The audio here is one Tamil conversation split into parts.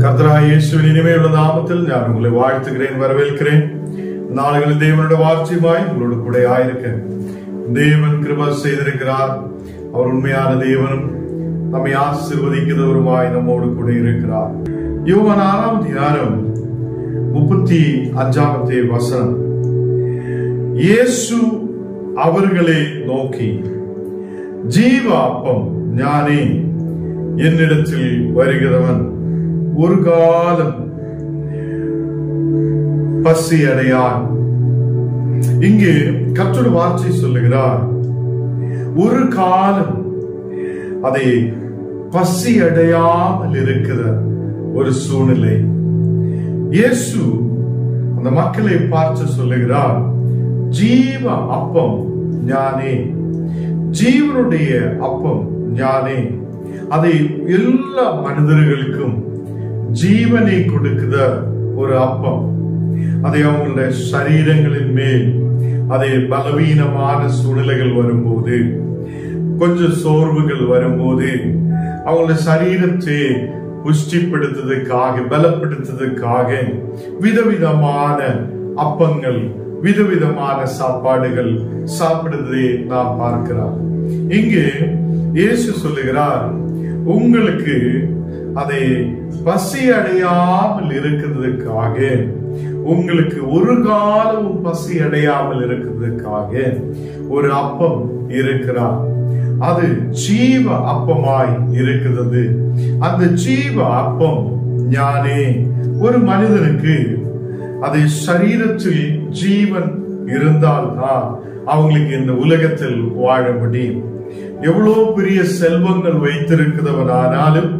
கர்த்தராகிய இயேசுவின் இனிமையுள்ள நாமத்தில் நான் உங்களை வாழ்த்துகிறேன், வரவேற்கிறேன். நாடுகளில் தேவனுடைய வார்த்தையுமாய் உங்களோடு கூட ஆயிருக்க தேவன் கிருபை செய்திருக்கிறார். அவர் உண்மையான தேவனும் நம்மை ஆசீர்வதிக்கிறவருமாய் நம்மோடு கூட இருக்கிறார். யோவான் 6ஆம் அதிகாரம் 35 வசனம். இயேசு அவர்களை நோக்கி, ஜீவ அப்பம் ஞானே, என்னிடத்தில் வருகிறவன் ஒரு காலம் பசி அடையான். இங்கே கர்த்தருடைய வார்த்தை சொல்லுகிறார், ஒரு காலம் அதை பசி அடையாமல் இருக்கிற ஒரு சூழ்நிலை. இயேசு அந்த மக்களை பார்த்து சொல்லுகிறார், ஜீவ அப்பம் ஞானே, ஜீவனுடைய அப்பம் ஞானே. அதை எல்லா மனிதர்களுக்கும் ஜீவனை கொடுக்கிற ஒரு அப்பம். அதை அவங்களுடைய சரீரங்களின் மேல் அதை பலவீனமான சூழ்நிலைகள் வரும்போது, கொஞ்சம் சோர்வுகள் வரும்போது, அவங்களுடைய சரீரத்தை புஷ்டிப்படுத்துவதற்காக, பலப்படுத்துவதற்காக விதவிதமான அப்பங்கள், விதவிதமான சாப்பாடுகள் சாப்பிடுவதை நாம் பார்க்கிறோம். இங்கே இயேசு சொல்லுகிறார், உங்களுக்கு அதை பசி அடையாமல் இருக்கிறதுக்காக, உங்களுக்கு ஒரு காலம் பசி அடையாமல் இருக்கிறதுக்காக ஒரு அப்பம் இருக்கிறார். அது ஜீவ அப்பமாய் இருக்கிறது. அந்த ஜீவ அப்பம் ஞானே. ஒரு மனிதனுக்கு அதை சரீரத்தில் ஜீவன் இருந்தால்தான் அவங்களுக்கு இந்த உலகத்தில் வாழ முடியும். எவ்வளவு பெரிய செல்வங்கள் வைத்திருக்கிறவனானாலும்,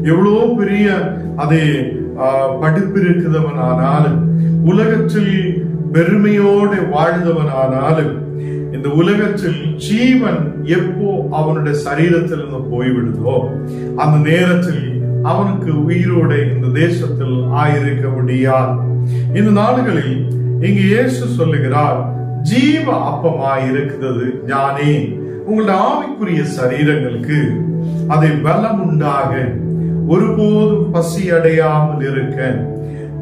எவ்வளவு பெரிய அதை படிப்பு இருக்கிறவனானாலும், உலகத்தில் பெருமையோடு வாழ்ந்தவனானாலும், இந்த உலகத்தில் ஜீவன் எப்போ அவனுடைய சரீரத்திலிருந்து போய்விடுதோ அந்த நேரத்தில் அவனுக்கு உயிரோட இந்த தேசத்தில் ஆயிருக்க முடியாது. இந்த நாடுகளில் இங்கு இயேசு சொல்லுகிறார், ஜீவ அப்பமாய் இருக்கிறது ஞானே. உங்களுடைய ஆவிக்குரிய சரீரங்களுக்கு அதை பலம் உண்டாக, ஒருபோதும் பசி அடையாமல் இருக்க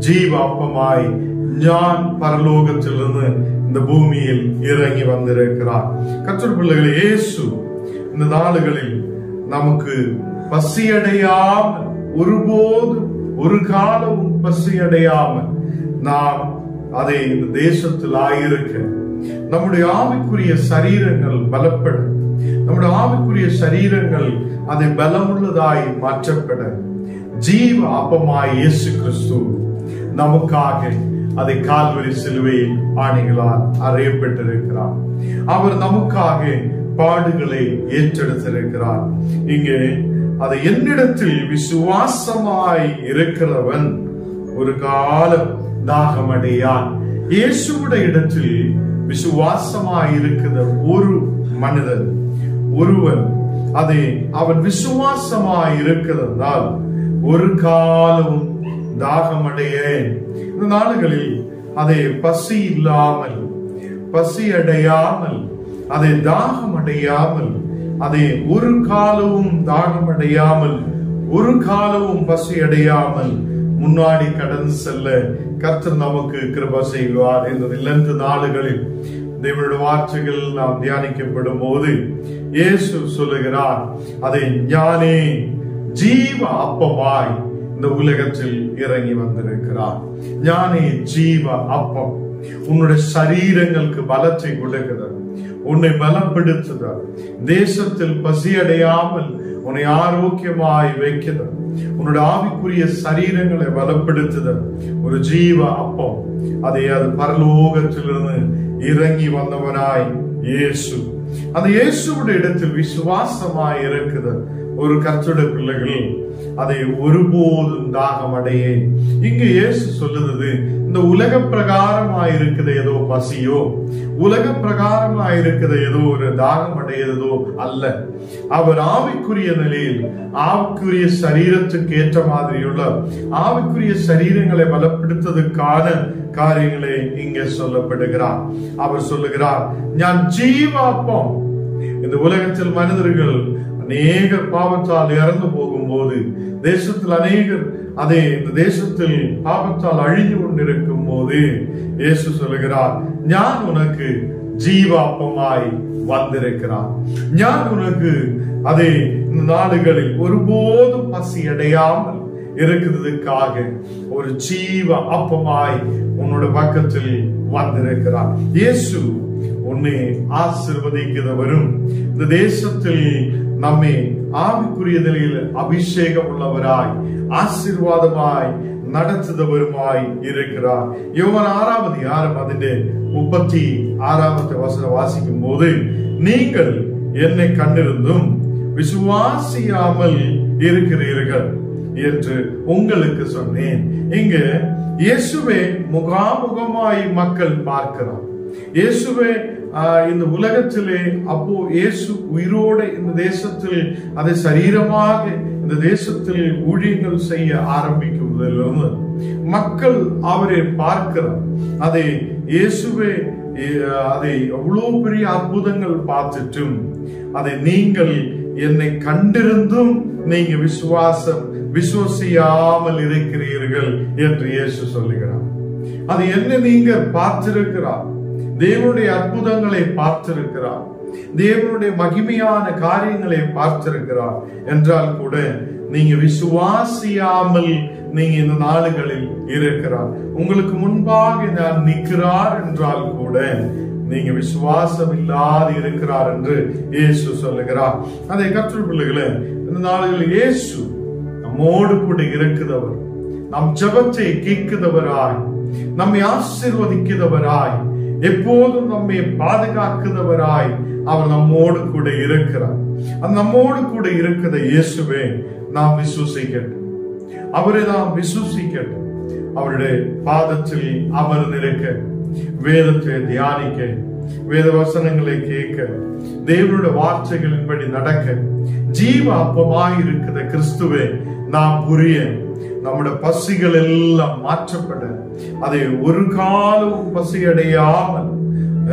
ஜீவ அப்பமாய் ஞான் பரலோகத்திலிருந்து இந்த பூமியில் இறங்கி வந்திருக்கிறார். கர்த்தர் பிள்ளைகளே, இயேசு இந்த நாடுகளில் நமக்கு பசி அடையாமல், ஒருபோதும் ஒரு காலமும் பசி அடையாமல் நாம் அதை இந்த தேசத்தில் ஆயிருக்க, நம்முடைய ஆவிக்குரிய சரீரங்கள் பலப்பட, நம்முடைய ஆவிக்குரிய சரீரங்கள் அதை பலமுள்ளதாய் மாற்றப்பட, ஜீவ அப்பமாய் இயேசு கிறிஸ்து நமக்காக அதை கால்வரி சிலுவையில் ஆணிகளால் அறையப்பட்டிருக்கிறார். அவர் நமக்காக பாடுகளை ஏற்றெடுத்திருக்கிறார். இங்கே அதை என்னிடத்தில் விசுவாசமாய் இருக்கிறவன் ஒரு காலம் தாகமடையான். இயேசுடைய இடத்தில் விசுவாசமாய் இருக்கிற ஒரு மனிதன், ஒருவன், அதை அவன் விசுவாசமாய் இருக்கிறதால் ஒரு காலம் தாகமடைய, இந்த நாடுகளில் அதை பசி இல்லாமல், பசி அடையாமல், அதை தாகமடையாமல், அதை ஒரு காலமும் தாகமடையாமல், ஒரு காலமும் பசி அடையாமல் முன்னாடி கடந்து செல்ல கர்த்தர் நமக்கு கிருபை செய்வார். இந்த 2 நாடுகளில் தேவனுடைய வார்த்தைகள் நாம் தியானிக்கப்படும் போது இயேசு சொல்லுகிறார், அதை ஞானே, ஜீவ அப்பமாய் இந்த உலகத்தில் இறங்கி வந்திருக்கிறார். ஞானே ஜீவ அப்பம். உன்னுடைய சரீரங்களுக்கு பலத்தை கொடுக்கிறார், உன்னை பலப்படுத்துகிறார், தேசத்தில் பசி அடையாமல் உன்னை ஆரோக்கியமாய் வைக்கிறார், உன்னுடைய ஆவிக்குரிய சரீரங்களை பலப்படுத்துதல் ஒரு ஜீவ அப்பம். அதை அது பரலோகத்திலிருந்து இறங்கி வந்தவனாய் இயேசு. அந்த இயேசுடைய இடத்தில் விசுவாசமாய் இருக்கிற ஒரு கர்த்தருடைய பிள்ளைகள் அதை ஒருபோதும் தாகமடைய. இங்கு இயேசு சொல்லுது, இந்த உலக பிரகாரமாய் இருக்கிற ஏதோ பசியோ, உலக பிரகாரமாய் இருக்கிற ஏதோ ஒரு தாகம் அடையதோ அல்ல. அவர் ஆவிக்குரிய நிலையில், ஆவிக்குரிய சரீரத்துக்கு ஏற்ற மாதிரியுள்ள ஆவிக்குரிய சரீரங்களை பலப்படுத்துவதற்கான காரியங்களை இங்கே சொல்லப்படுகிறார். அவர் சொல்லுகிறார், ஞான் ஜீவாப்பம். இந்த உலகத்தில் மனிதர்கள் அநேக பாவத்தால் இறந்து போகும் கொண்டிருக்கும் போது, தேசத்தில் அநேகர் அதே இந்த தேசத்தில் பாவத்தால் அழிந்து கொண்டிருக்கும் போது இயேசு சொல்லுகிறார், நான் உனக்கு ஜீவாப்பமாய் வந்திருக்கிறார். நான் உனக்கு அதே நாடுகளில் ஒருபோதும் பசி அடையாமல் இருக்கிறதுக்காக ஒரு ஜீவ அப்பமாய் உன்னோட பக்கத்தில் வந்திருக்கிறார். இயேசு உன்னை ஆசீர்வதிக்கிறவரும் இந்த தேசத்தில் நம்மை ஆவிக்குரியதில் அபிஷேகம் உள்ளவராய் ஆசீர்வாதமாய் நடத்துதவருமாய் இருக்கிறார். யோவான் 6ஆம் அதிகாரம் அதிலே 36ஆவது வசனம் வாசிக்கும் போது, நீங்கள் என்னை கண்டிருந்தும் விசுவாசியாமல் இருக்கிறீர்கள் என்று உங்களுக்கு சொன்னேன். இங்கு இயேசுவே முகாமுகமாய் மக்கள் பார்க்கிறார். இயேசுவே இந்த உலகத்திலே அப்போ இயேசு உயிரோடு இந்த தேசத்தில் அதை சரீரமாக இந்த தேசத்தில் ஊழியங்கள் செய்ய ஆரம்பிக்குவதிலிருந்து மக்கள் அவரை பார்க்கிறார். அதை இயேசுவே அதை அவ்வளவு பெரிய அற்புதங்கள் பார்த்துட்டும் அதை நீங்கள் என்னை கண்டிருந்தும் நீங்க விசுவாசியாமல் இருக்கிறீர்கள் என்று இயேசு சொல்லுகிறார். அது என்ன நீங்க பார்த்திருக்கிறார், தேவனுடைய அற்புதங்களை பார்த்திருக்கிறார், தேவனுடைய மகிமையான காரியங்களை பார்த்திருக்கிறார் என்றால் கூட நீங்க விசுவாசியாமல் நீங்க இந்த நாடுகளில் இருக்கிறார். உங்களுக்கு முன்பாக நான் நிற்கிறார் என்றால் கூட நீங்க விசுவாசம் இல்லாது இருக்கிறார் என்று இயேசு சொல்லுகிறார். அதை கற்றுக் பிள்ளைகளே, இந்த நாடுகளில் இயேசு நம்மோடு கூட இருக்கிறவர், நம் ஜெபத்தை கேட்கிறவராய், நம்மை ஆசீர்வதிக்கிறவராய், எப்போதும் நம்மை பாதுகாக்கிறவராய் அவர் நம்மோடு கூட இருக்கிறார். அந்த நம்மோடு கூட இருக்கிற இயேசுவே நாம் விசுவசிக்கட்டும், அவரை நாம் விசுவசிக்கட்டும். அவருடைய பாதத்தில் அமர்ந்திருக்க, வேதத்தை தியானிக்க, வேத வசனங்களை கேட்க, தேவனுடைய வார்த்தைகளின்படி நடக்க, ஜீவ அப்பமாய் இருக்கிற கிறிஸ்துவை நாம் புரிய, நம்முடைய பசிகள் எல்லாம் மாற்றப்பட, அதை ஒரு காலம் பசியடையாமல்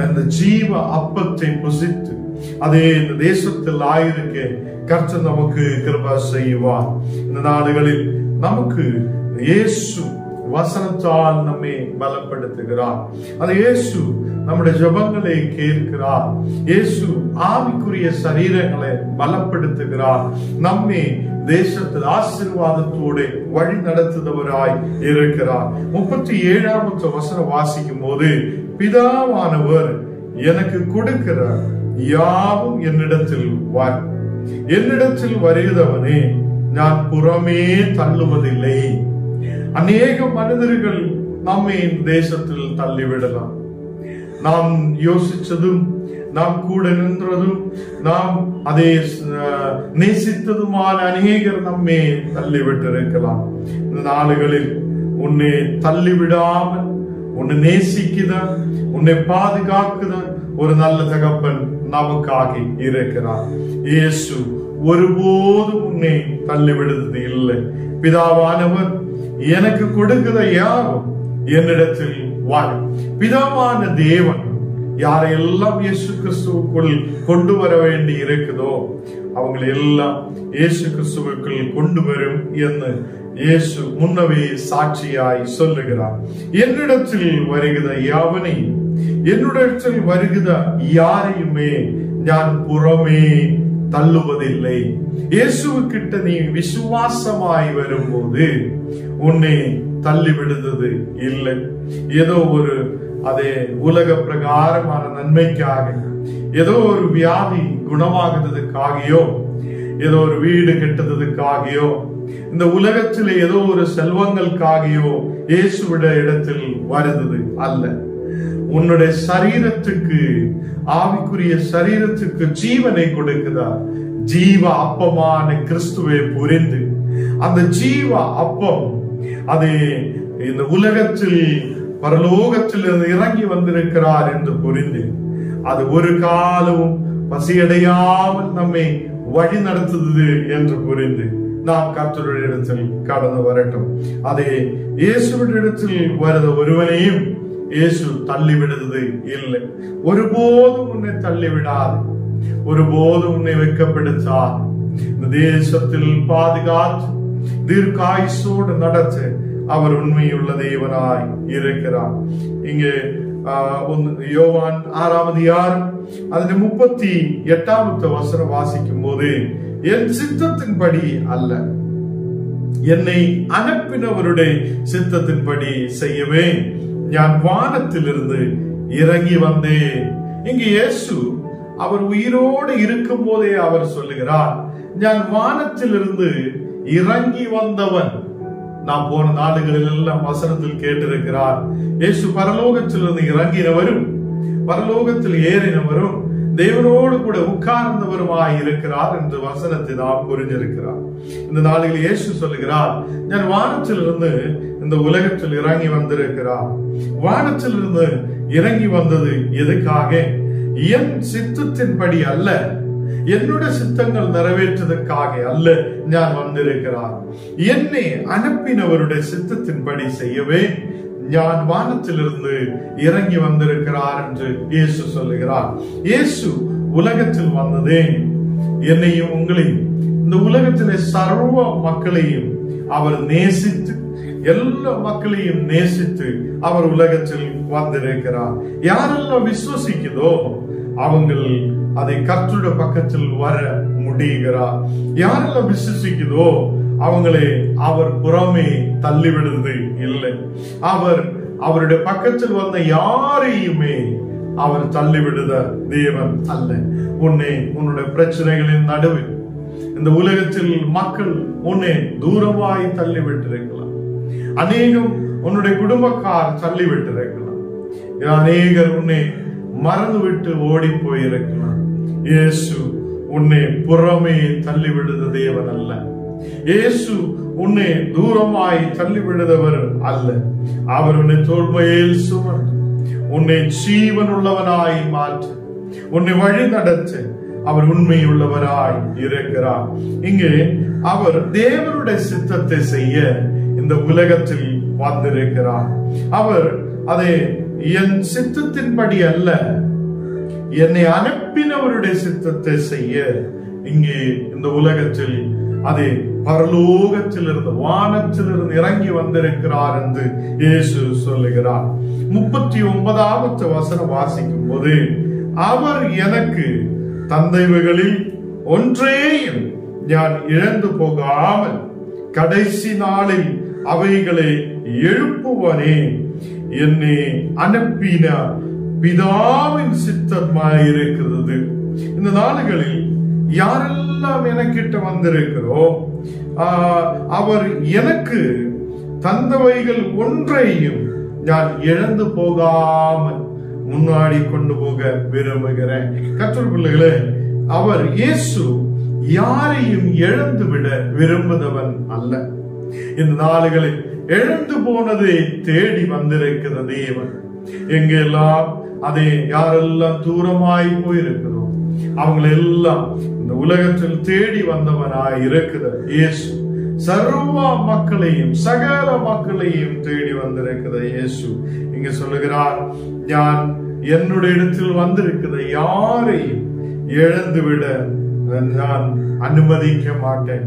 அந்த ஜீவ அப்பத்தை புசித்து அதே இந்த தேசத்தில் ஆயிருக்க கர்த்தர் நமக்கு கிருபை செய்வார். இந்த நாடுகளில் நமக்கு இயேசு வசனத்தால் நம்மை பலப்படுத்துகிறார். அது இயேசு நம்முடைய ஜெபங்களை கேட்கிறார். இயேசு ஆவிக்குரிய சரீரங்களை பலப்படுத்துகிறார். நம்மை தேசத்தில் ஆசீர்வாதத்தோடு வழி நடத்துபவராய் இருக்கிறார். 37ஆவது வசனம் வாசிக்கும் போது, பிதாவானவர் எனக்கு கொடுக்கிற யாவும் என்னிடத்தில் என்னிடத்தில் வருகிறவனே நான் புறமே தள்ளுவதில்லை. அநேக மனிதர்கள் நம்மை தேசத்தில் தள்ளிவிடலாம். நாம் யோசிச்சதும், நாம் கூட நின்றதும், நாம் அதை நேசித்ததுமான அநேகர் நம்மை தள்ளிவிட்டிருக்கலாம். இந்த நாடுகளில் உன்னை தள்ளிவிடாமல் உன்னை நேசிக்குத, உன்னை பாதுகாக்குத ஒரு நல்ல தகப்பன் நமக்காக இருக்கிறார். இயேசு ஒருபோதும் உன்னை தள்ளிவிடுவது இல்லை. பிதாவானவர் எனக்கு கொடுக்கிற யாவும் என்னிடத்தில் வரும். பிதாவான தேவன் யாரையெல்லாம் இயேசு கிறிஸ்துவுக்குள் கொண்டு வர வேண்டி இருக்குதோ அவங்களை எல்லாம் இயேசு கிறிஸ்துவுக்குள் கொண்டு வரும் என்று இயேசு முன்னவே சாட்சியாய் சொல்லுகிறார். என்னிடத்தில் வருகிற யாவனையும், என்னிடத்தில் வருகிற யாரையுமே நான் புறமே தள்ளுவதில்லை. இயேசுக்கிட்ட நீ விசுவாசமாய் வரும்போது உன்னை தள்ளிவிடுவது இல்லை. ஏதோ ஒரு அதே உலக பிரகாரமான நன்மைக்காக, ஏதோ ஒரு வியாதி குணமாகிறதுக்காகயோ, ஏதோ ஒரு வீடு கட்டுறதுக்காகயோ, இந்த உலகத்தில் ஏதோ ஒரு செல்வங்களுக்காகயோ இயேசுவிட இடத்தில் வருது அல்ல. உன்னுடைய சரீரத்துக்கு, ஆவிக்குரிய சரீரத்துக்கு ஜீவனை கொடுக்கிறார். ஜீவ அப்பமான கிறிஸ்துவை புரிந்து அந்த ஜீவ அப்பம் அது இந்த உலகத்தில் பரலோகத்தில் இறங்கி வந்திருக்கிறார் என்று புரிந்து அது ஒரு காலமும் பசியடையாமல் நம்மை வழி நடத்துது என்று புரிந்து நாம் கர்த்தருடைய இடத்தில் கடந்து வரட்டும். அதே இயேசுவின் இடத்தில் வருத ஒருவனையும் இயேசு தள்ளிவிடுவது இல்லை. ஒருபோதும் உன்னை தள்ளிவிடாது, ஒருபோதும் உன்னை வெட்கப்படுத்தாது. இந்த தேசத்தில் பாதுகாத்து தீர்க்காயுசோடு நடத்த அவர் உண்மையுள்ள தேவனாய் இருக்கிறார். இங்கே யோவான் 6ஆம் அதிகாரம் அதில் 38வது வசனம் வாசிக்கும் போது, என் சித்தத்தின்படி அல்ல, என்னை அனுப்பினவருடைய சித்தத்தின்படி செய்யவே நான் வானத்திலிருந்து இறங்கி வந்தேன். இங்கு இயேசு அவர் உயிரோடு இருக்கும் போதே அவர் சொல்லுகிறார், நான் வானத்திலிருந்து இறங்கி வந்தவன். நாம் போன நாடுகளில் எல்லாம் வசனத்தில் கேட்டிருக்கிறார், இயேசு பரலோகத்திலிருந்து இறங்கினவரும் பரலோகத்தில் ஏறினவரும் தேவனோடு கூட உட்கார்ந்தவருமாய் இருக்கிறார் என்று வசனத்தை நாம் புரிஞ்சிருக்கிறார். இந்த நாளில் இயேசு சொல்லுகிறார், நான் வானத்திலிருந்து இந்த உலகத்தில் இறங்கி வந்திருக்கிறார். வானத்திலிருந்து இறங்கி வந்தது எதுக்காக? என் சித்தத்தின்படி அல்ல, என்னுடைய சித்தங்கள் நிறைவேற்றதற்காக அல்ல நான் வந்திருக்கிறார். என்னை அனுப்பினவருடைய சித்தத்தின்படி செய்யவே நான் வானத்திலிருந்து இறங்கி வந்திருக்கிறார் என்று இயேசு சொல்லுகிறார். இயேசு உலகத்தில் வந்ததே என்னையும் உங்களையும், இந்த உலகத்திலே சர்வ மக்களையும் அவர் நேசித்து, எல்லா மக்களையும் நேசித்து அவர் உலகத்தில் வந்திருக்கிறார். யாரெல்லாம் விசுவசிக்குதோ அவங்கள் அதை கர்த்தருடைய பக்கத்தில் வர முடிகிறார். யாரெல்லாம் விசுவசிக்குதோ அவங்களே அவர் புறமே தள்ளிவிடுவது இல்லை. அவருடைய பக்கத்தில் வந்த யாரையுமே அவர் தள்ளிவிடுத தேவன் அல்ல. உன்னுடைய பிரச்சனைகளின் நடுவில் இந்த உலகத்தில் மக்கள் உன்னை தூரமாய் தள்ளிவிட்டிருக்கலாம். அநேகம் உன்னுடைய குடும்பக்கார் தள்ளிவிட்டிருக்கலாம். அநேகர் உன்னை மறந்துவிட்டு ஓடி போயிருக்கலாம். இயேசு உன்னை புறமே தள்ளிவிடுத தேவன் அல்ல. இயேசு உன்னை தூரமாய் தள்ளிவிடுதவர் அல்ல. அவர் உன்னை தோள்மையில் சுமந்து உன்னை ஜீவன் உள்ளவனாய் மாற்ற, உன்னை வழி நடத்த அவர் உண்மையுள்ளவராய் இருக்கிறார். இங்கே அவர் தேவனுடைய சித்தத்தை செய்ய இந்த உலகத்தில் வந்திருக்கிறார். அவர் அதை என் சித்தத்தின்படி அல்ல, என்னை அனுப்பினவருடைய சித்தத்தை செய்ய இங்கே இந்த உலகத்தில் அதை பரலோகத்திலிருந்து வானத்திலிருந்து இறங்கி வந்திருக்கிறார் என்று இயேசு சொல்லுகிறார். 39வது வசனம் வாசிக்கும் போது, அவர் எனக்கு தந்தைவைகளில் ஒன்றையும் நான் இழந்து போகாமல் கடைசி நாளில் அவைகளை எழுப்புவனே, என்னை அனுப்பின பிதாவின் சித்தமாயிருக்கிறது. இந்த நாடுகளில் யாரெல்லாம் எனக்கிட்ட வந்திருக்கிறோம், அவர் எனக்கு தந்தவைகள் ஒன்றையும் நான் இழந்து போகாமல் முன்னாடி கொண்டு போக விரும்புகிறேன். கர்த்தர் பிள்ளைகளே, அவர் இயேசு யாரையும் இழந்து விட விரும்புதவன் அல்ல. இந்த நாளுகளில் இழந்து போனதை தேடி வந்திருக்கிற தேவன். எங்கெல்லாம் அதை யாரெல்லாம் தூரமாய் போயிருக்கிறோம் அவங்களெல்லாம் இந்த உலகத்தில் தேடி வந்தவனாய் இருக்கிற இயேசு சர்வ மக்களையும் சகல மக்களையும் தேடி வந்திருக்கிற இயேசு இங்க சொல்லுகிறார், நான் என்னுடைய இடத்தில் வந்திருக்கிற யாரையும் இழந்துவிட நான் அனுமதிக்க மாட்டேன்.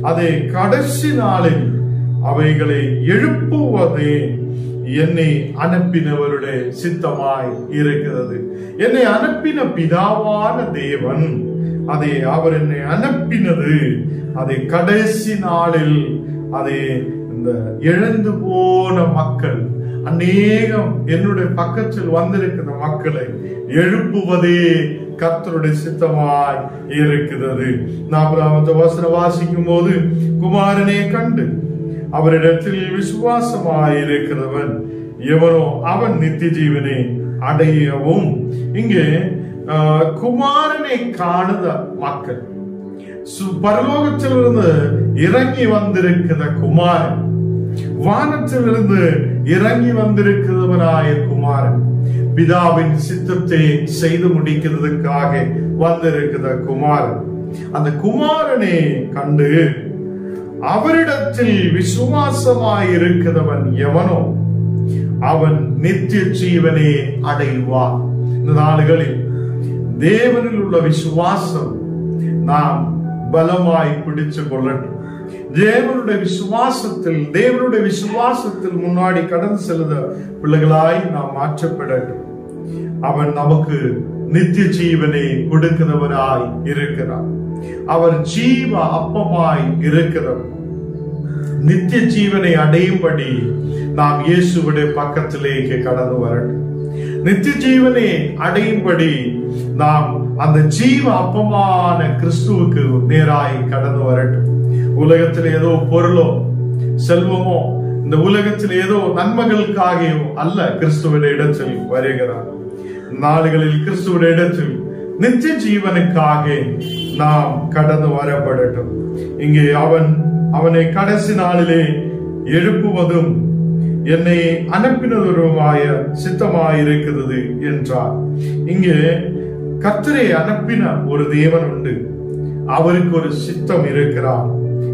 அதை கடைசி நாளில் அவைகளை எழுப்புவதே என்னை அனுப்பினவருடைய சித்தமாய் இருக்கிறது. என்னை அனுப்பின பிதாவான தேவன், அதை அவர் என்னை அனுப்பினது அதை கடைசி நாளில் அதை இந்த இழந்து போன மக்கள் அநேகம் என்னுடைய பக்கத்தில் வந்திருக்கிற மக்களை எழுப்புவதே கர்த்தருடைய சித்தமாய் இருக்கிறது. 40வது வசனம் வாசிக்கும் போது, குமாரனை கண்டு அவரிடத்தில் விசுவாசமாயிருக்கிறவன் எவனோ அவன் நித்திய ஜீவனை அடையவும். இங்கே குமாரனை காணுத மக்கள், பரலோகத்திலிருந்து இறங்கி வந்திருக்கிற குமாரன், வானத்திலிருந்து இறங்கி வந்திருக்கிறவனாய குமாரன், பிதாவின் சித்தத்தை செய்து முடிக்கிறதுக்காக வந்திருக்கிற குமாரன். அந்த குமாரனை கண்டு அவரிடத்தில் விசுவாசமாயிருக்கிறவன் எவனோ அவன் நித்திய ஜீவனை அடைவான். இந்த நாளுகளில் தேவனில் உள்ள விசுவாசம் நாம் பலமாய் பிடிச்சு கொள்ளட்டும். தேவனுடைய விசுவாசத்தில் முன்னாடி கடந்து செல்லுத பிள்ளைகளாய் நாம் மாற்றப்படட்டும். அவன் நமக்கு நித்திய ஜீவனை கொடுக்கிறவராய் இருக்கிறார். அவர் ஜீவ அப்பமாய் இருக்கிறவர். நித்திய ஜீவனை அடையும்படி நாம் இயேசுவுடைய பக்கத்திலேயே கடந்து வரட்டும். நித்திய ஜீவனை அடையும்படி நாம் அந்த ஜீவ அப்பமான கிறிஸ்துவுக்கு நேராய் கடந்து வரட்டும். உலகத்தில் ஏதோ பொருளோ செல்வமோ, இந்த உலகத்தில் ஏதோ நன்மைகளுக்காகவோ அல்ல கிறிஸ்துவுடைய இடத்தில் வருகிறார். நாடுகளில் கிறிஸ்துவுடைய இடத்தில் நித்திய ஜீவனுக்காக நாம் கடந்து வரப்படட்டும். இங்கே அவனை கடைசி நாளிலே எழுப்புவதும் என்னை அனுப்பினதுமாய சித்தமாயிருக்கிறது என்றார். இங்கே கர்த்தரை அனுப்பின ஒரு தேவன் உண்டு. அவருக்கு ஒரு சித்தம் இருக்கிறார்.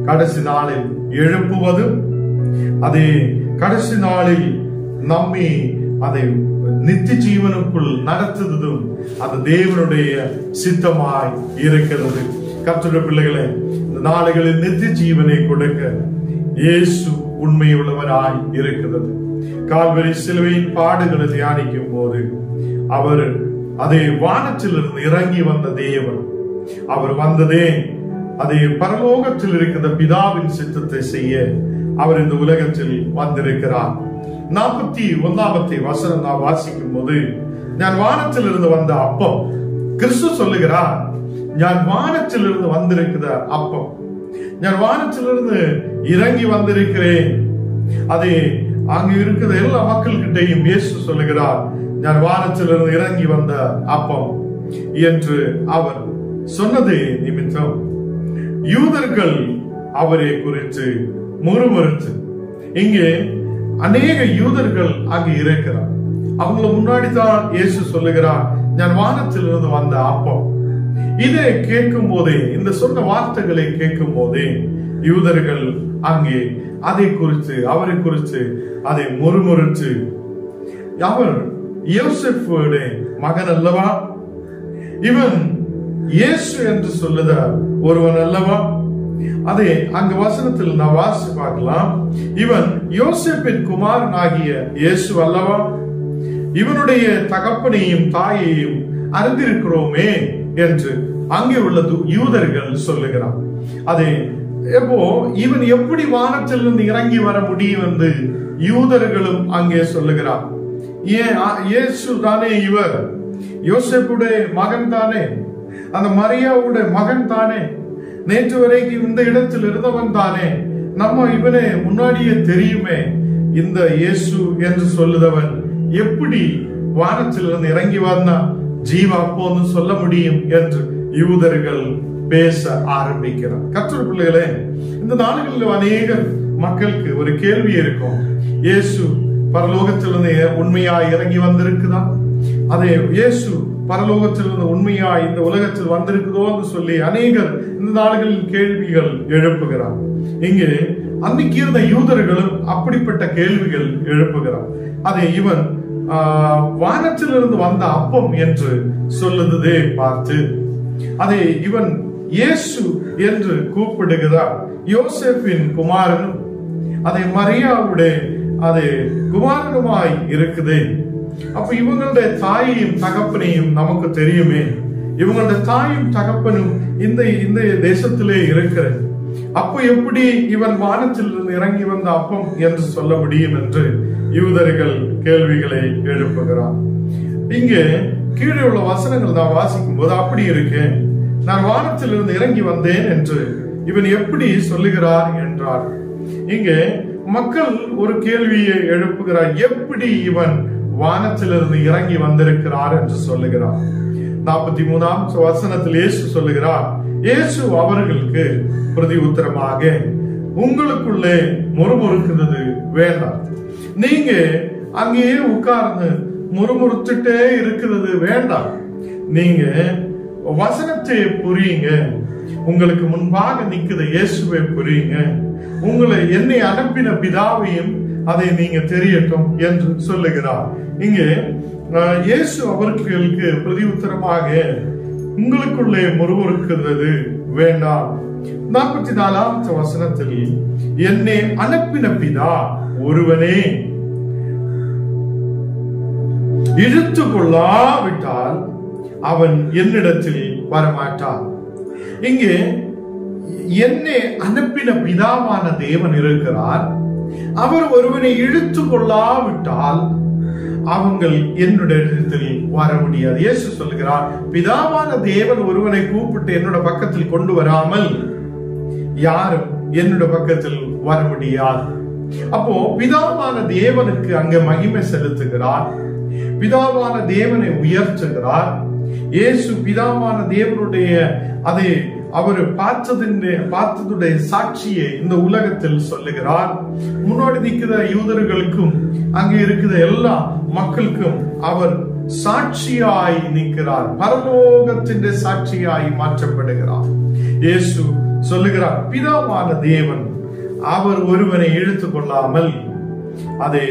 கடைசி நாளில் எழுப்புவதும் அதே கடைசி நாளில் நம்மை அதை நித்திய ஜீவனுக்குள் நடத்துவதும் அந்த தேவனுடைய சித்தமாய் இருக்கிறது. கர்த்தருடைய பிள்ளைகளே, இந்த நாடுகளில் நித்திய ஜீவனை கொடுக்க இயேசு உண்மையுள்ளவராய் இருக்கிறது. கால்வரி சிலுவையின் பாடுகளை தியானிக்கும் போது அவர் அதே வானத்திலிருந்து இறங்கி வந்த தேவன். அவர் வந்ததே அதே பரலோகத்தில் இருக்கிற பிதாவின் சித்தத்தை செய்ய அவர் இந்த உலகத்தில் வந்திருக்கிறார். 41வது வசனம் நான் வாசிக்கும் போது, நான் வானத்திலிருந்து வந்த அப்பம். கிறிஸ்து சொல்லுகிறார், நான் வானத்திலிருந்து வந்திருக்கிற அப்பம், நான் வானத்திலிருந்து இறங்கி வந்திருக்கிறேன். அதே அங்கு இருக்கிற எல்லா மக்கள்கிட்டையும் இயேசு சொல்லுகிறார், நான் வானத்திலிருந்து இறங்கி வந்த அப்பம் என்று அவர் சொன்னது நிமித்தம் யூதர்கள் அவரை குறித்து முறுமுறுத்து, இங்கே அநேக யூதர்கள் அங்கு இருக்கிறார். அவங்கள முன்னாடி தான் இயேசு சொல்லுகிறார், நான் வானத்திலிருந்து வந்த அப்பம். இதை கேட்கும் போதே, இந்த சொன்ன வார்த்தைகளை கேட்கும் போதே யூதர்கள் அங்கே அதை குறித்து அவரை குறித்து அதை முறுமுறுத்து, அவர் யோசேப்புடைய மகன் அல்லவா, இவன் இயேசு என்று சொல்லுத ஒருவன் அல்லவா? அதே அங்கு வசனத்தில் நான் வாசி பார்க்கலாம், இவன் யோசேப்பின் குமாரன் ஆகிய இயேசு அல்லவா? இவனுடைய தகப்பனையும் தாயையும் அறிந்திருக்கிறோமே என்று அங்கே உள்ள யூதர்கள் சொல்லுகிறான். அதே எப்போ இவன் எப்படி வானத்திலிருந்து இறங்கி வர முடியும் என்று யூதர்களும் அங்கே சொல்லுகிறான். ஏன் இயேசு தானே இவர், யோசேப்புடைய மகன் தானே, அந்த மரியாவுடைய மகன் தானே, நேற்று வரைக்கும் இந்த இடத்தில் இருந்தவன் தானே, நம்ம இவனே முன்னாடியே தெரியுமே, இந்த இயேசு என்று சொல்லுதவன் எப்படி வானத்திலிருந்து இறங்கி வந்தா ஜீவ அப்போன்னு சொல்ல முடியும் என்று யூதர்கள் பேச ஆரம்பிக்கிறார். கர்த்தருடைய பிள்ளைகளே, இந்த நாடுகளில் அநேக மக்களுக்கு ஒரு கேள்வி இருக்கும், இயேசு பரலோகத்திலிருந்து உண்மையாய் இறங்கி வந்திருக்குதா? அதே இயேசு பரலோகத்திலிருந்து உண்மையாய் இந்த உலகத்தில் வந்திருக்குதோ என்று சொல்லி அநேகர் இந்த நாடுகளில் கேள்விகள் எழுப்புகிறார். இங்கே அன்னைக்கு இருந்த யூதர்களும் அப்படிப்பட்ட கேள்விகள் எழுப்புகிறார். அதை இவன் வானத்திலிருந்து வந்த அப்பம் என்று சொல்லுதே பார்த்து அதை இவன் இயேசு என்று கூப்பிடுகிறார். யோசேப்பின் குமாரனும் அதை மரியாவுடைய அதை குமாரனுமாய் இருக்குது. அப்ப இவங்களுடைய தாயையும் தகப்பனையும் நமக்கு தெரியுமே, இவங்களுடைய தாயும் தகப்பனும் இந்த தேசத்திலே இருக்கிற, அப்ப எப்படி இவன் வானத்தில் இறங்கி வந்த அப்பம் என்று சொல்ல முடியும் என்று யூதர்கள் கேள்விகளை எழுப்புகிறார். இங்கே கீழே உள்ள வசனங்கள் நான் வாசிக்கும் போது அப்படி இருக்கு, நான் வானத்திலிருந்து இறங்கி வந்தேன் என்று இவன் எப்படி சொல்லுகிறார் என்றார். இங்கே மக்கள் ஒரு கேள்வியை எழுப்புகிறார், எப்படி இவன் வானத்திலிருந்து இறங்கி வந்திருக்கிறார் என்று சொல்லுகிறார். 43ஆம் வசனத்தில் இயேசு சொல்லுகிறார், இயேசு அவர்களுக்கு பிரதி உத்தரமாக, உங்களுக்குள்ளே முறுமுறுக்கிறது வேண்டாம், நீங்க அங்கேயே உட்கார்ந்து முறுமுறுத்துட்டே இருக்கிறது வேண்டாம், நீங்க வசனத்தை புரியுங்க, உங்களுக்கு முன்பாக நிக்கிற இயேசுவை புரியுங்க, உங்களை என்னை அனுப்பின பிதாவையும் அதை நீங்க தெரியட்டும் என்று சொல்லுகிறார். இங்கே இயேசு அவர்களுக்கு பிரதி உத்தரமாக, உங்களுக்குள்ளே முறுமுறுக்கிறது வேண்டாம், 44வது வசனத்தில் என்னை அனுப்பின பிதா ஒருவனே, இழுத்து கொள்ளாவிட்டால் அவன் என்னிடத்தில் வரமாட்டான். இங்கே என்னை அனுப்பின பிதாவான தேவன் இருக்கிறார். அவர் ஒருவனை இழுத்து கொள்ளாவிட்டால் அவங்கள் என்னிடத்தில் வர முடியாது. இயேசு சொல்லுகிறார், பிதாவான தேவன் ஒருவனை கூப்பிட்டு என்னோட பக்கத்தில் கொண்டு வராமல் யாரும் என்னோட பக்கத்தில் வர முடியாது. அப்போ பிதாவான தேவனுக்கு அங்க மகிமை செலுத்துகிறார், பிதாவான தேவனை உயர்த்துகிறார். இயேசு பிதாவான தேவனுடைய அதை அவர் பார்த்ததுடைய சாட்சியை இந்த உலகத்தில் சொல்லுகிறார். முன்னாடி நிற்கிற யூதர்களுக்கும் அங்கே இருக்கிற எல்லா மக்களுக்கும் அவர் சாட்சியாய் நிற்கிறார், பரலோகத்தின் சாட்சியாய் மாற்றப்படுகிறார். இயேசு சொல்லுகிறார், பிதாவான தேவன் அவர் ஒருவனை இழுத்துக் கொள்ளாமல் அதை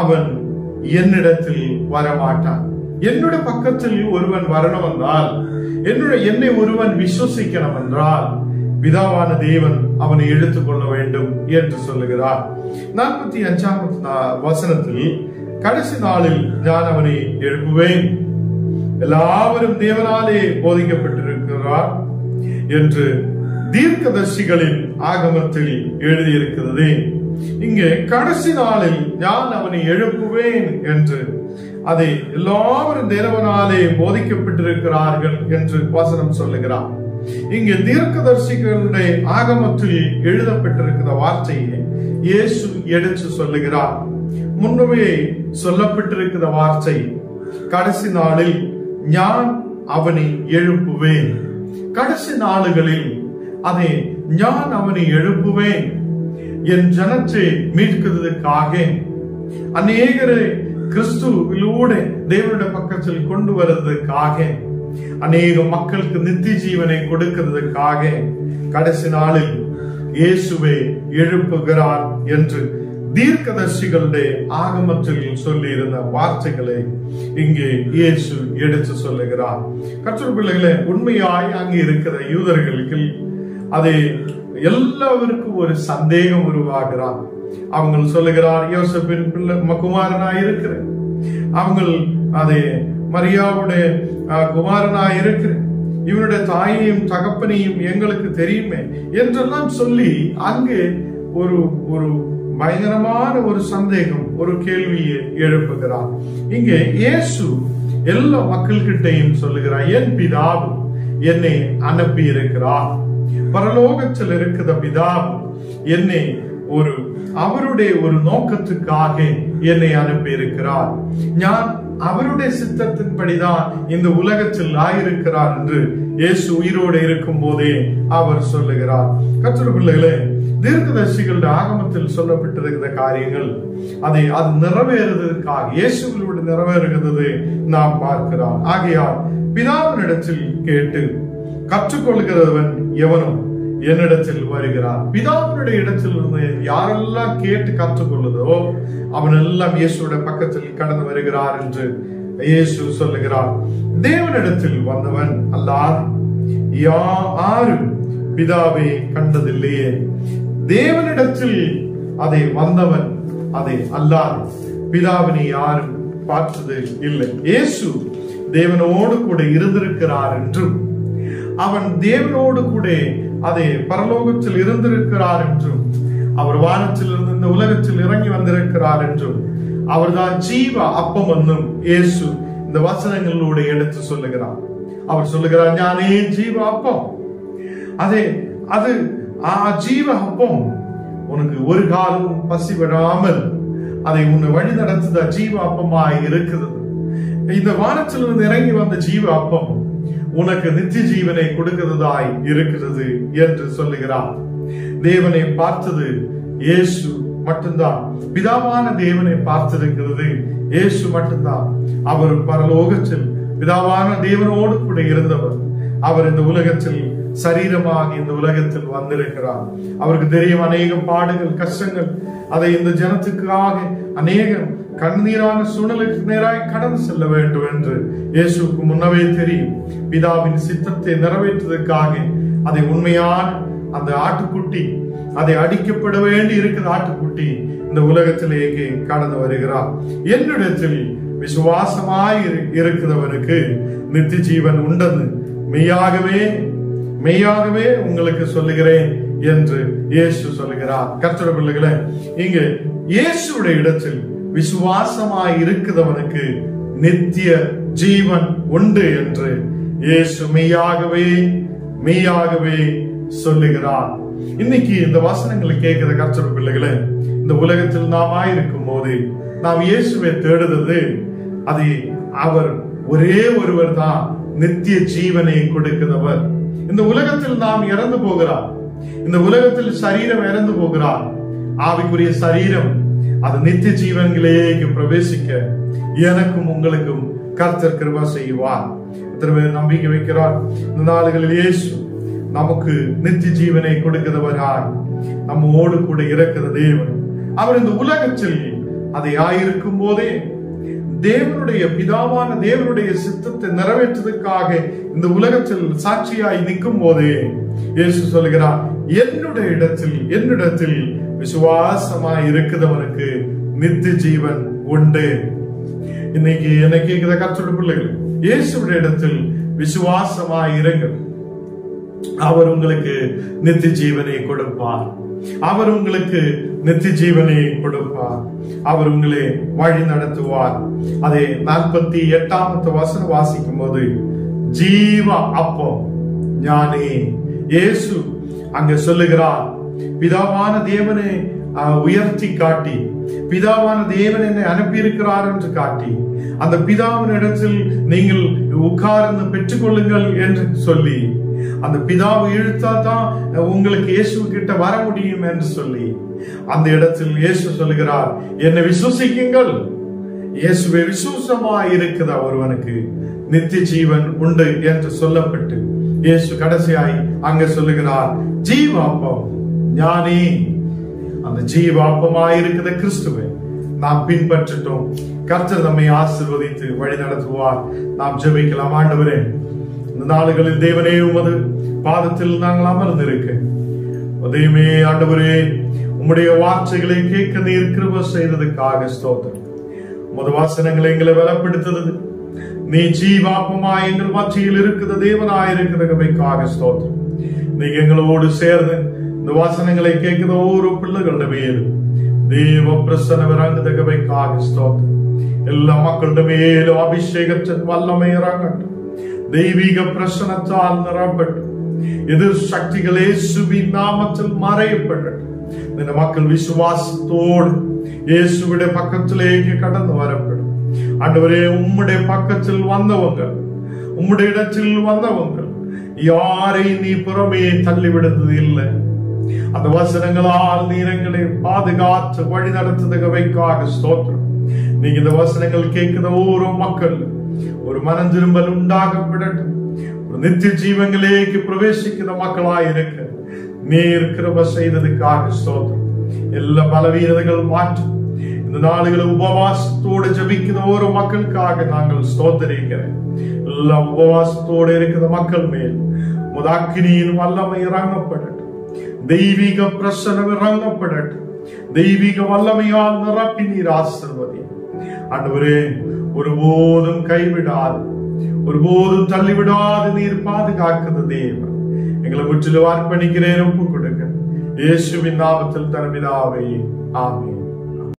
அவன் என்னிடத்தில் வரமாட்டான். என்னோட பக்கத்தில் ஒருவன் வரணும் என்றால், என்னை ஒருவன் விசுவசிக்கணும் என்றால் பிதாவான தேவன் அவனை இழுத்துக் கொள்ள வேண்டும் என்று சொல்லுகிறார். 45வது வசனத்தில் கடைசி நாளில் நான் அவனை எழுப்புவேன், எல்லாவரும் தேவனாலே போதிக்கப்பட்டிருக்கிறார் என்று தீர்க்கதரிசிகளின் ஆகமத்தில் எழுதியிருக்கிறது. இங்கே கடைசி நாளில் நான் அவனை எழுப்புவேன் என்று அதை எல்லாவரும் தேவனாலே போதிக்கப்பட்டிருக்கிறார்கள் என்று வசனம் சொல்லுகிறார். இங்கே தீர்க்கதரிசிகளுடைய ஆகமத்தில் எழுதப்பட்டிருக்கிற வார்த்தையை இயேசு எடுத்து சொல்லுகிறார். முன்னமே சொல்லப்பட்டிருக்கிற வார்த்தை, கடைசி நாளில் நான் அவனை எழுப்புவேன். கடைசி நாளுகளில் அதை நான் அவனை எழுப்புவேன், என் ஜனத்தை மீட்கிறதுக்காக அநேகரை கிறிஸ்துவிலூടെ தேவனுடைய பக்கத்தில் கொண்டு வருவதற்காக, அநேக மக்களுக்கு நித்திய ஜீவனை கொடுக்கிறதுக்காக கடைசி நாளில் இயேசுவை எழுப்புகிறார் என்று தீர்க்கதரிசிகளுடைய ஆகமத்தில் சொல்லி இருந்த வார்த்தைகளை இங்கே இயேசு எடுத்து சொல்லுகிறார். கர்த்தர் பிள்ளைகளே, உண்மையாய் அங்கே இருக்கிற யூதர்களுக்கு அதை எல்லாருக்கும் ஒரு சந்தேகம் உருவாகிறார். அவங்க சொல்லுகிறார், யோசேப்பின் பிள்ளை குமாரனாய் இருக்கிறேன், அவங்க அதை மரியாவுடைய குமாரனாய் இருக்கிறேன், இவனுடைய தாயையும் தகப்பனையும் எங்களுக்கு தெரியுமே என்றெல்லாம் சொல்லி அங்கே ஒரு ஒரு பயங்கரமான ஒரு சந்தேகம், ஒரு கேள்வியை எழுப்புகிறார். இங்கே இயேசு எல்லா மக்கள்கிட்டையும் சொல்லுகிறார், என் பிதாவு என்னை அனுப்பி இருக்கிறார், பரலோகத்தில் இருக்கிற பிதாவு என்னை அவருடைய ஒரு நோக்கத்துக்காக என்னை அனுப்பி இருக்கிறார். நான் அவருடைய சித்தத்தின்படிதான் இந்த உலகத்தில் ஆயிருக்கிறார் என்று இயேசு உயிரோடு இருக்கும் போதே அவர் சொல்லுகிறார். கர்த்தர் பிள்ளைகளே, தீர்க்கதரிசிகளுடைய ஆகமத்தில் சொல்லப்பட்டிருக்கிற காரியங்கள் அது நிறைவேறுவதற்காக இயேசுவோடு நிறைவேறுகிறது நாம் பார்க்கிறோம். ஆகையால் பிதாவினிடத்தில் கேட்டு கற்றுக்கொள்கிறவன் எவனும் என்னிடத்தில் வருகிறார். பிதாவினுடைய இடத்தில் இருந்து யாரெல்லாம் கேட்டு கற்றுக்கொள்ளுதோ அவன் எல்லாம் இயேசுடைய பக்கத்தில் கடந்து வருகிறார் என்று இயேசு சொல்லுகிறார். தேவனிடத்தில் வந்தவன் அல்லார் யாரும் பிதாவை கண்டதில்லையே. தேவனிடத்தில் அதை வந்தவன் அதை அல்லார் பிதாவினை யாரும் பார்த்தது இல்லை. இயேசு தேவனோடு கூட இருந்திருக்கிறார் என்றும் அவன் தேவனோடு கூட அதை பரலோகத்தில் இருந்திருக்கிறார் என்றும் அவர் வானத்தில் இருந்து இந்த உலகத்தில் இறங்கி வந்திருக்கிறார் என்றும் அவர்தான் ஜீவ அப்பம் என்னும் இயேசு இந்த வசனங்களோடு எடுத்து சொல்லுகிறார். அவர் சொல்லுகிறார், ஞானே ஜீவ அப்பம், அது ஜீவ அப்பம் உனக்கு ஒரு காலம் பசி விடாமல் அதை உன்னை வழி நடத்துத ஜீவ அப்பமாய் இருக்கிறது. இந்த வானத்திலிருந்து இறங்கி வந்த ஜீவ அப்பம் உனக்கு நித்திய ஜீவனை கொடுக்கிறதாய் இருக்கிறது என்று சொல்லுகிறார். தேவனை பார்த்தது இயேசு மட்டும்தான், பிதாவான தேவனை பார்த்திருக்கிறது இயேசு மட்டும்தான். அவர் பரலோகத்தில் பிதாவான தேவனோடு கூட இருந்தவர். அவர் இந்த உலகத்தில் சரீரமாக இந்த உலகத்தில் வந்திருக்கிறார். அவருக்கு தெரியும் அநேக பாடுகள் கஷ்டங்கள், அதை இந்த ஜனத்துக்காக அநேக கண்ணீரான சூழ்நிலைக்கு நேராய் கடந்து செல்ல வேண்டும் என்று இயேசுக்கு முன்னவே தெரியும். பிதாவின் சித்தத்தை நிறைவேற்றுவதற்காக அதை உண்மையான அந்த ஆட்டுக்குட்டி, அதை அடிக்கப்பட வேண்டி இருக்கிற ஆட்டுக்குட்டி இந்த உலகத்திலேயே கடந்து வருகிறார். என்னிடத்தில் விசுவாசமாய் இருக்கிறவனுக்கு நித்திய ஜீவன் உண்டென்று மெய்யாகவே உங்களுக்கு சொல்லுகிறேன் என்று இயேசு சொல்லுகிறார். கர்த்தருடைய பிள்ளைகளே, இங்க இயேசுடைய இடத்தில் விசுவாசமாய் இருக்கிறவனுக்கு நித்திய ஜீவன் உண்டு என்று இயேசு மெய்யாகவே சொல்லுகிறார். இன்னைக்கு இந்த வசனங்களை கேட்கிற கர்த்தருடைய பிள்ளைகளே, இந்த உலகத்தில் நாம் ஆயிருக்கும் போது நாம் இயேசுவை தேடுறது, அது அவர் ஒரே ஒருவர் தான் நித்திய ஜீவனை கொடுக்கிறவர். இந்த உலகத்தில் நாம் இறந்து போகிறார். இந்த உலகத்தில் சரீரம் இறந்து போகிறார். ஆவிக்குரிய சரீரம் அது நித்திய ஜீவன்களேக்கு பிரவேசிக்க எனக்கும் உங்களுக்கும் கர்த்தர் கிருபை செய்வார். எத்தனை பேர் நம்பிக்கை வைக்கிறார்? இந்த நாளுகளில் இயேசு நமக்கு நித்திய ஜீவனை கொடுக்கிறவராய் நம்மோடு கூட இருக்கிற தேவன். அவர் இந்த உலகத்தில் அதை ஆயிருக்கும் போதே தேவனுடைய பிதாவான தேவனுடைய சித்தத்தை நிறைவேற்றுவதற்காக இந்த உலகத்தில் சாட்சியாய் நிற்கும் போதே இயேசு சொல்கிறார், என்னிடத்தில் விசுவாசமாய் இருக்கிறவனுக்கு நித்திய ஜீவன் உண்டு. இன்னைக்கு என்ன கேட்கிற கர்த்தருடைய பிள்ளைகள், இயேசுடைய இடத்தில் விசுவாசமாய் இருங்கள். அவர் உங்களுக்கு நித்திய ஜீவனை கொடுப்பார். அவர் உங்களுக்கு நித்திய ஜீவனை கொடுப்பார். அவர் உங்களை வழி நடத்துவார். அதை 48வது வசனம் வாசிக்கும் போது, ஜீவ அப்பம் ஞானே இயேசு அங்க சொல்லுகிறார், பிதாவான தேவனை உயர்த்தி காட்டி, பிதாவான தேவன் என்னை அனுப்பியிருக்கிறார் என்று காட்டி, அந்த பிதாவின் இடத்தில் நீங்கள் உட்கார்ந்து பெற்றுக்கொள்ளுங்கள் என்று சொல்லி, அந்த பிதாவை இழுத்தா தான் உங்களுக்கு இயேசு கிட்ட வர முடியும் என்று சொல்லி, அந்த இடத்தில் இயேசு சொல்லுகிறார், என்னை விசுவசிக்குங்கள். இயேசுவை விசுவாசமாய் இருக்கிற ஒருவனுக்கு நித்திய ஜீவன் உண்டு என்று சொல்லப்பட்டு இயேசு கடைசியாய் அங்க சொல்லுகிறார், ஜீவாப்பம் ஞானி. அந்த ஜீவாப்பமாய் இருக்கிற கிறிஸ்துவை நாம் பின்பற்றட்டும். கர்த்தர் நம்மை ஆசீர்வதித்து வழி நடத்துவார். நாம் ஜெபிக்கலாம். ஆண்டவரே, இந்த நாளுகளில் தேவனே உமது பாதத்தில் நாங்கள் அமர்ந்திருக்க உதயமே ஆண்டவரே, உம்முடைய வார்த்தைகளை கேட்க நீர் கிருபை செய்ததுக்காக ஸ்தோத்திரம். உமது வாசனங்களை எங்களை பலப்படுத்துறது, நீ ஜீவாப்பமாய் எங்கள் மத்தியில் இருக்கிற தேவனாயிருக்கிறதுக்காக ஸ்தோத்திரம். நீங்க எங்களோடு சேர்ந்து இந்த வாசனங்களை கேட்கிற ஒவ்வொரு பிள்ளைகளுடைய மேலும் தேவ பிரசன்னம் இறங்குதற்காக ஸ்தோத்திரம். எல்லா மக்களுடைய மேலும் அபிஷேகத்தின் வல்லமை இறங்கட்டும். தெய்வீக பிரசனத்தால் நிரப்பட்டும். எதிர் சக்திகள் இயேசுவின் நாமத்தில் மறையப்படட்டும். இந்த மக்கள் விசுவாசத்தோடு இயேசுவிடைய பக்கத்திலேயே கடந்து வரப்படும். ஆண்டவரே, உம்முடைய பக்கத்தில் வந்தவங்க, உம்முடைய இடத்தில் வந்தவங்க யாரை நீ புறமே தள்ளிவிடுறது இல்லை. அந்த வசனங்களால் நீரங்களை பாதுகாத்து வழி நடத்துவதற்காக ஸ்தோத்திரம். நீங்க இந்த வசனங்கள் கேட்கிற ஒவ்வொரு மக்கள் ஒரு மனம் திரும்பல் உண்டாகப்படட்டும். ஒரு நித்திய ஜீவன்களேக்கு பிரவேசிக்கிற மக்களாயிருக்க நீர் கிருபை செய்ததுக்காக ஸ்தோத்திரம். எல்லா பலவீனங்கள் மாற்றும். இந்த நாளுகளை உபவாசத்தோடு ஜபிக்கிற ஒரு மக்களுக்காக நாங்கள் ஸ்தோத்திரிக்கிறேன். எல்லா உபவாசத்தோடு இருக்கிற மக்கள் மேல் முதாக்கினியின் வல்லமை இறங்கப்படட்டும். தெய்வீக பிரசனம் இறங்கப்படட்டும். தெய்வீக வல்லமையால் நிரப்பி நீர் ஆசீர்வதி. ஆண்டவரே, ஒருபோதும் கைவிடாது, ஒருபோதும் தள்ளிவிடாது நீர் பாதுகாக்கிறது தேவன். எங்களை முற்றிலும் அர்ப்பணிக்கிறேன், ஒப்புக் கொடுங்க. இயேசுவின் நாமத்தில் தன் பிதாவே, ஆமென்.